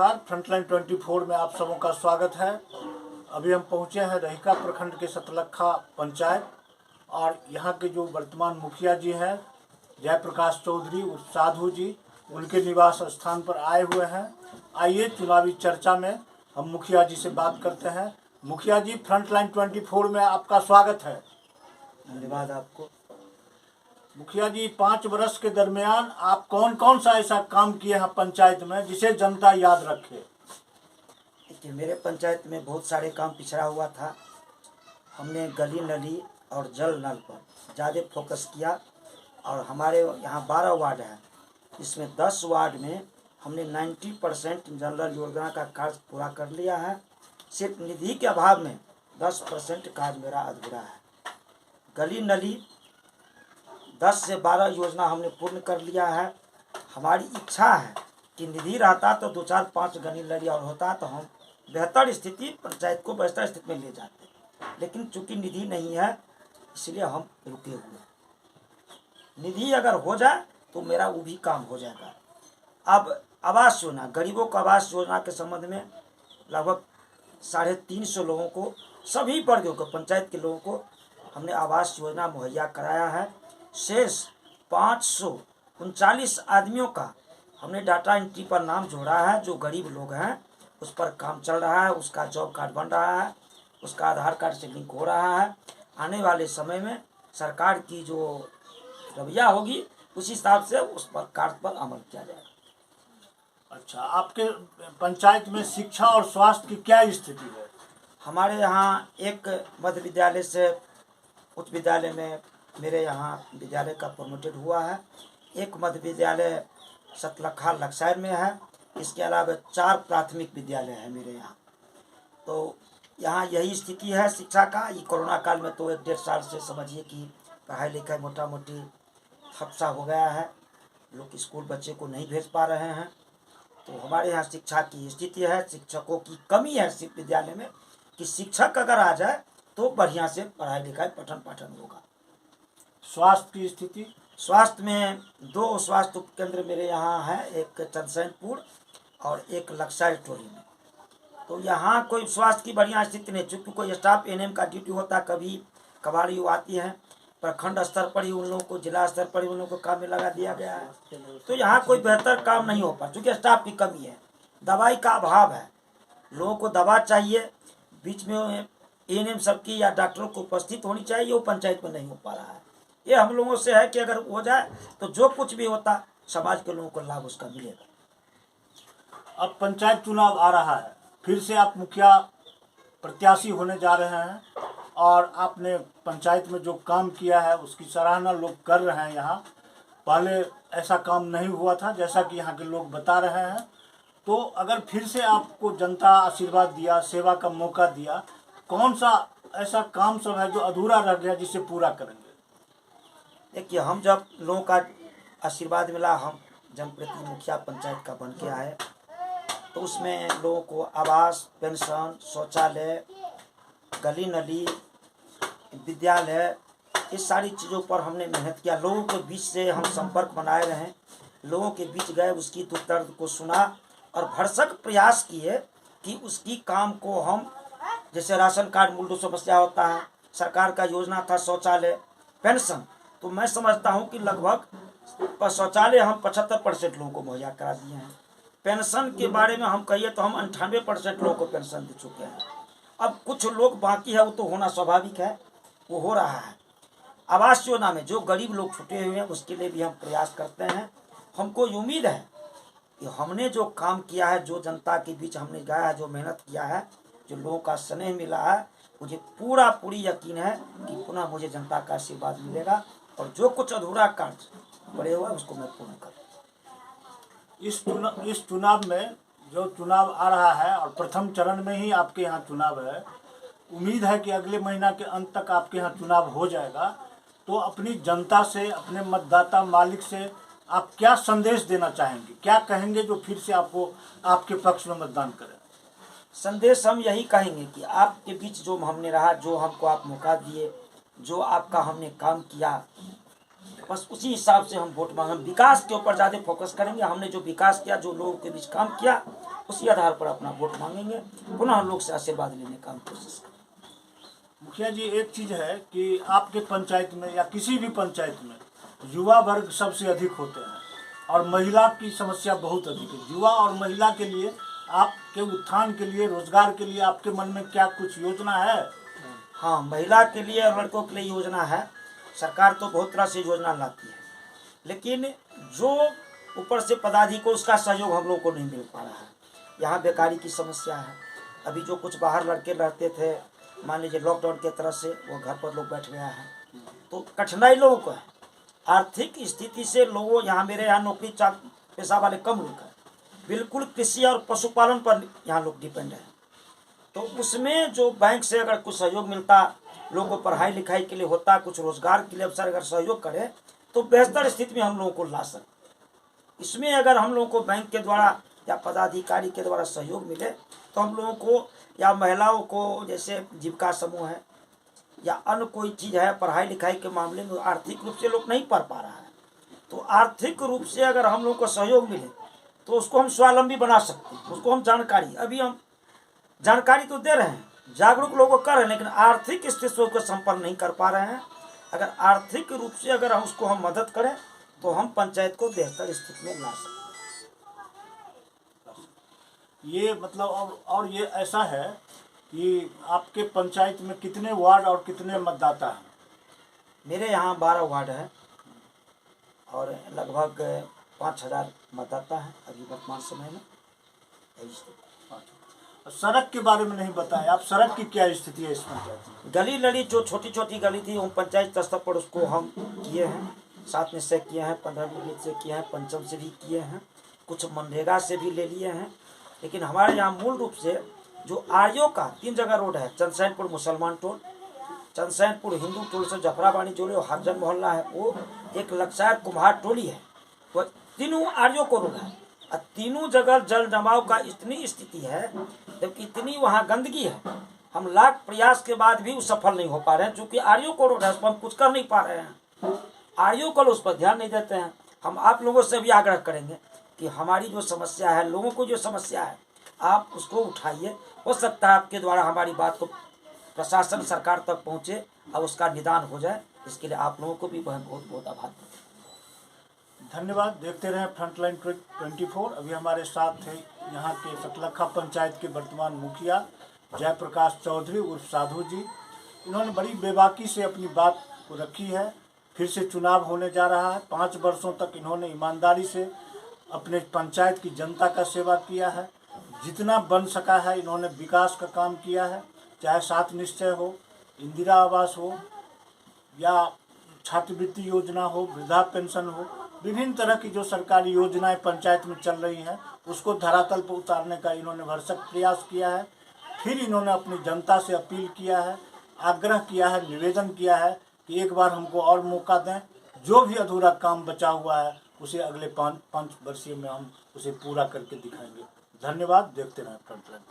नमस्कार। फ्रंटलाइन 24 में आप सबों का स्वागत है। अभी हम पहुंचे हैं रहिका प्रखंड के सतलखा पंचायत और यहाँ के जो वर्तमान मुखिया जी हैं जयप्रकाश चौधरी उर्फ साधु जी, उनके निवास स्थान पर आए हुए हैं। आइए चुनावी चर्चा में हम मुखिया जी से बात करते हैं। मुखिया जी, फ्रंटलाइन 24 में आपका स्वागत है। धन्यवाद आपको। मुखिया जी, 5 वर्ष के दरमियान आप कौन कौन सा ऐसा काम किए हैं पंचायत में जिसे जनता याद रखे? देखिए, मेरे पंचायत में बहुत सारे काम पिछड़ा हुआ था। हमने गली नली और जल नल पर ज़्यादा फोकस किया और हमारे यहाँ 12 वार्ड हैं। इसमें 10 वार्ड में हमने 90% जनरल योजना का कार्य पूरा कर लिया है। सिर्फ निधि के अभाव में 10% कार्य मेरा अधूरा है। गली नली 10 से 12 योजना हमने पूर्ण कर लिया है। हमारी इच्छा है कि निधि रहता तो 2 4 5 गली नली और होता तो हम बेहतर स्थिति पंचायत को बेहतर स्थिति में ले जाते, लेकिन चूंकि निधि नहीं है इसलिए हम रुके हुए हैं। निधि अगर हो जाए तो मेरा वो भी काम हो जाएगा। अब आवास योजना, गरीबों को आवास योजना के संबंध में लगभग 350 लोगों को, सभी वर्गों को, पंचायत के लोगों को हमने आवास योजना मुहैया कराया है। शेष 539 आदमियों का हमने डाटा एंट्री पर नाम जोड़ा है। जो गरीब लोग हैं उस पर काम चल रहा है, उसका जॉब कार्ड बन रहा है, उसका आधार कार्ड से लिंक हो रहा है। आने वाले समय में सरकार की जो रवैया होगी उस हिसाब से उस पर कार्य पर अमल किया जाएगा। अच्छा, आपके पंचायत में शिक्षा और स्वास्थ्य की क्या स्थिति है? हमारे यहाँ एक मध्य विद्यालय से उच्च विद्यालय में मेरे यहाँ विद्यालय का प्रमोटेड हुआ है। एक मध्य विद्यालय सतलखा लक्सायर में है। इसके अलावा 4 प्राथमिक विद्यालय है मेरे यहाँ। तो यहाँ यही स्थिति है शिक्षा का। ये कोरोना काल में तो 1 डेढ़ साल से समझिए कि पढ़ाई लिखाई मोटा मोटी ठप्सा हो गया है। लोग स्कूल बच्चे को नहीं भेज पा रहे हैं। तो हमारे यहाँ शिक्षा की स्थिति है, शिक्षकों की कमी है सिर्फ विद्यालय में, कि शिक्षक अगर आ जाए तो बढ़िया से पढ़ाई लिखाई पठन पाठन होगा। स्वास्थ्य की स्थिति? स्वास्थ्य में 2 स्वास्थ्य उपकेंद्र मेरे यहाँ है, एक चंदसैनपुर और एक लक्सायर टोली में। तो यहाँ कोई स्वास्थ्य की बढ़िया स्थिति नहीं, चूँकि कोई स्टाफ एनएम का ड्यूटी होता है, कभी कभार यू आती है, प्रखंड स्तर पर ही उन लोगों को, जिला स्तर पर ही उन लोगों को काम में लगा दिया गया है। तो यहाँ कोई बेहतर काम नहीं हो पा, चूँकि स्टाफ की कमी है, दवाई का अभाव है। लोगों को दवा चाहिए, बीच में एएनएम सबकी या डॉक्टरों को उपस्थित होनी चाहिए, वो पंचायत में नहीं हो पा रहा है। ये हम लोगों से है कि अगर हो जाए तो जो कुछ भी होता समाज के लोगों को लाभ उसका मिलेगा। अब पंचायत चुनाव आ रहा है, फिर से आप मुखिया प्रत्याशी होने जा रहे हैं और आपने पंचायत में जो काम किया है उसकी सराहना लोग कर रहे हैं। यहाँ पहले ऐसा काम नहीं हुआ था जैसा कि यहाँ के लोग बता रहे हैं। तो अगर फिर से आपको जनता आशीर्वाद दिया, सेवा का मौका दिया, कौन सा ऐसा काम सब है जो अधूरा रह गया जिसे पूरा करेंगे? देखिए, हम जब लोगों का आशीर्वाद मिला, हम जनप्रतिनिधि मुखिया पंचायत का बन के आए, तो उसमें लोगों को आवास, पेंशन, शौचालय, गली नली, विद्यालय, इस सारी चीज़ों पर हमने मेहनत किया। लोगों के बीच से हम संपर्क बनाए रहे, लोगों के बीच गए, उसकी दुख दर्द को सुना और भरसक प्रयास किए कि उसकी काम को हम, जैसे राशन कार्ड मूल समस्या होता है, सरकार का योजना था शौचालय, पेंशन, तो मैं समझता हूं कि लगभग शौचालय हम 75% लोगों को मुहैया करा दिए हैं। पेंशन के बारे में हम कहिए तो हम 98% लोगों को पेंशन दे चुके हैं। अब कुछ लोग बाकी है, वो तो होना स्वाभाविक है, वो हो रहा है। आवास योजना में जो गरीब लोग छूटे हुए हैं उसके लिए भी हम प्रयास करते हैं। हमको उम्मीद है कि हमने जो काम किया है, जो जनता के बीच हमने गया है, जो मेहनत किया है, जो लोगों का स्नेह मिला है, मुझे पूरी यकीन है कि पुनः मुझे जनता का आशीर्वाद मिलेगा और जो कुछ अधूरा कार्य पड़े हुआ उसको मैं पूर्ण करूँ। इस चुनाव में जो चुनाव आ रहा है और प्रथम चरण में ही आपके यहाँ चुनाव है, उम्मीद है कि अगले महीना के अंत तक आपके यहाँ चुनाव हो जाएगा। तो अपनी जनता से, अपने मतदाता मालिक से आप क्या संदेश देना चाहेंगे? क्या कहेंगे जो फिर से आपको आपके पक्ष में मतदान करें? संदेश हम यही कहेंगे कि आपके बीच जो हमने रहा, जो हमको आप मौका दिए, जो आपका हमने काम किया, बस उसी हिसाब से हम वोट मांगे। हम विकास के ऊपर ज़्यादा फोकस करेंगे। हमने जो विकास किया, जो लोगों के बीच काम किया, उसी आधार पर अपना वोट मांगेंगे, पुनः लोग से आशीर्वाद लेने का हम कोशिश करेंगे। मुखिया जी, एक चीज है कि आपके पंचायत में या किसी भी पंचायत में युवा वर्ग सबसे अधिक होते हैं और महिला की समस्या बहुत अधिक है। युवा और महिला के लिए, आपके उत्थान के लिए, रोजगार के लिए आपके मन में क्या कुछ योजना है? हाँ, महिला के लिए और लड़कों के लिए योजना है। सरकार तो बहुत तरह से योजना लाती है, लेकिन जो ऊपर से पदाधिकारी उसका सहयोग हम लोग को नहीं मिल पा रहा है। यहाँ बेकारी की समस्या है। अभी जो कुछ बाहर लड़के रहते थे, मान लीजिए लॉकडाउन के तरह से, वो घर पर लोग बैठ गया है, तो कठिनाई लोगों को है। आर्थिक स्थिति से लोगों, यहाँ मेरे यहाँ नौकरी पेशा वाले कम लोग हैं, बिल्कुल कृषि और पशुपालन पर यहाँ लोग डिपेंड है। तो उसमें जो बैंक से अगर कुछ सहयोग मिलता, लोगों को पढ़ाई लिखाई के लिए होता, कुछ रोजगार के लिए अवसर अगर सहयोग करे तो बेहतर स्थिति में हम लोगों को ला सकते। इसमें अगर हम लोगों को बैंक के द्वारा या पदाधिकारी के द्वारा सहयोग मिले तो हम लोगों को या महिलाओं को, जैसे जीविका समूह है या अन्य कोई चीज़ है, पढ़ाई लिखाई के मामले में आर्थिक रूप से लोग नहीं पढ़ पा रहा है, तो आर्थिक रूप से अगर हम लोगों को सहयोग मिले तो उसको हम स्वावलंबी बना सकते हैं। उसको हम जानकारी, अभी हम जानकारी तो दे रहे हैं, जागरूक लोगों को कर रहे हैं, लेकिन आर्थिक स्थिति से उसको संपन्न नहीं कर पा रहे हैं। अगर आर्थिक रूप से अगर हम उसको हम मदद करें तो हम पंचायत को बेहतर स्थिति में ला सकते हैं। ये मतलब, और ये ऐसा है कि आपके पंचायत में कितने वार्ड और कितने मतदाता हैं? मेरे यहाँ 12 वार्ड है और लगभग 5000 मतदाता है अभी वर्तमान समय में। सड़क के बारे में नहीं बताया आप, सड़क की क्या स्थिति है इस पंचायत में? गली लड़ी जो छोटी छोटी गली थी, वो पंचायत स्तर पर उसको हम किए हैं, 7 निश्चय किए हैं, 15 से किए हैं, पंचम से भी किए हैं, कुछ मनरेगा से भी ले लिए हैं। लेकिन हमारे यहाँ मूल रूप से जो आर्यों का 3 जगह रोड है, चंदसैनपुर मुसलमान टोल, चंदसैनपुर हिंदू टोल से जफराबानी जोड़े और हरजन मोहल्ला है, वो एक लक्सार कुम्हार टोली है, वो तीनों आर्यों को रोड है। और तीनों जगह जल जमाव का इतनी स्थिति है, जबकि इतनी वहाँ गंदगी है, हम लाख प्रयास के बाद भी वो सफल नहीं हो पा रहे हैं, क्योंकि आर्यों को रोड है, उस पर हम कुछ कर नहीं पा रहे हैं। आर्यों को उस पर ध्यान नहीं देते हैं। हम आप लोगों से भी आग्रह करेंगे कि हमारी जो समस्या है, लोगों को जो समस्या है, आप उसको उठाइए। हो सकता है आपके द्वारा हमारी बात को प्रशासन सरकार तक पहुँचे और उसका निदान हो जाए। इसके लिए आप लोगों को भी बहुत बहुत आभार। धन्यवाद। देखते रहें फ्रंटलाइन 24। अभी हमारे साथ थे यहाँ के सतलखा पंचायत के वर्तमान मुखिया जयप्रकाश चौधरी उर्फ साधु जी। इन्होंने बड़ी बेबाकी से अपनी बात को रखी है। फिर से चुनाव होने जा रहा है। 5 वर्षों तक इन्होंने ईमानदारी से अपने पंचायत की जनता का सेवा किया है। जितना बन सका है इन्होंने विकास का काम किया है, चाहे 7 निश्चय हो, इंदिरा आवास हो या छात्रवृत्ति योजना हो, वृद्धा पेंशन हो, विभिन्न तरह की जो सरकारी योजनाएं पंचायत में चल रही हैं उसको धरातल पर उतारने का इन्होंने भरसक प्रयास किया है। फिर इन्होंने अपनी जनता से अपील किया है, आग्रह किया है, निवेदन किया है कि एक बार हमको और मौका दें, जो भी अधूरा काम बचा हुआ है उसे अगले 5 वर्षीय में हम उसे पूरा करके दिखाएंगे। धन्यवाद। देखते रहें फ्रंटलाइन।